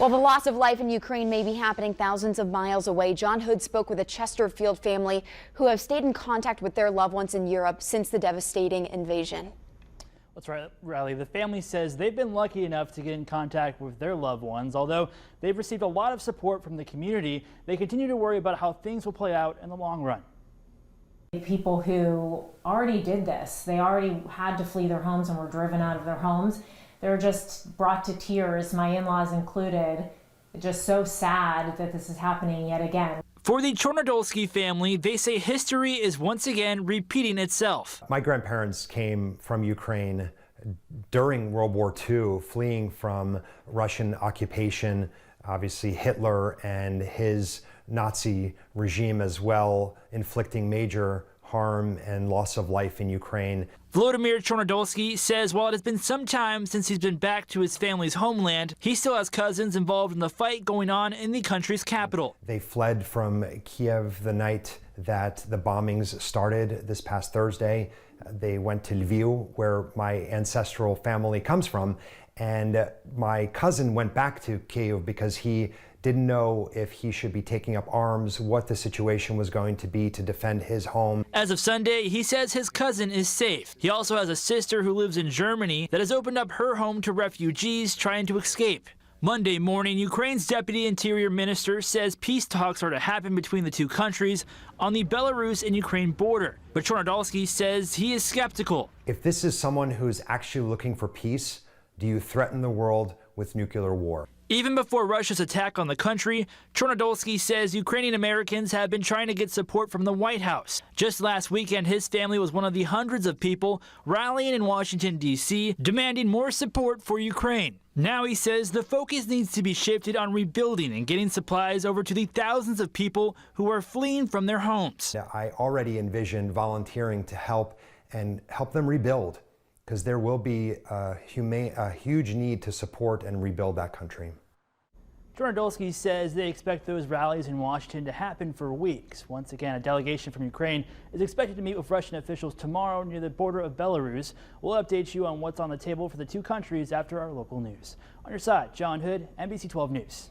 While the loss of life in Ukraine may be happening thousands of miles away, John Hood spoke with a Chesterfield family who have stayed in contact with their loved ones in Europe since the devastating invasion. That's right, Riley. The family says they've been lucky enough to get in contact with their loved ones. Although they've received a lot of support from the community, they continue to worry about how things will play out in the long run. People who already did this, they already had to flee their homes and were driven out of their homes. They're just brought to tears, my in-laws included. Just so sad that this is happening yet again. For the Chornodolsky family, they say history is once again repeating itself. My grandparents came from Ukraine during World War II, fleeing from Russian occupation, obviously Hitler and his Nazi regime as well, inflicting major harm and loss of life in Ukraine. Volodymyr Chornodolsky says while it has been some time since he's been back to his family's homeland, he still has cousins involved in the fight going on in the country's capital. They fled from Kiev the night that the bombings started this past Thursday. They went to Lviv, where my ancestral family comes from, and my cousin went back to Kiev because he didn't know if he should be taking up arms, what the situation was going to be to defend his home. As of Sunday, he says his cousin is safe. He also has a sister who lives in Germany that has opened up her home to refugees trying to escape. Monday morning, Ukraine's Deputy Interior Minister says peace talks are to happen between the two countries on the Belarus and Ukraine border. But Chornodolsky says he is skeptical. If this is someone who's actually looking for peace, do you threaten the world with nuclear war? Even before Russia's attack on the country, Chornodolsky says Ukrainian Americans have been trying to get support from the White House. Just last weekend, his family was one of the hundreds of people rallying in Washington, D.C., demanding more support for Ukraine. Now he says the focus needs to be shifted on rebuilding and getting supplies over to the thousands of people who are fleeing from their homes. I already envisioned volunteering to help them rebuild, because there will be a huge need to support and rebuild that country. Chornodolsky says they expect those rallies in Washington to happen for weeks. Once again, a delegation from Ukraine is expected to meet with Russian officials tomorrow near the border of Belarus. We'll update you on what's on the table for the two countries after our local news. On your side, John Hood, NBC 12 News.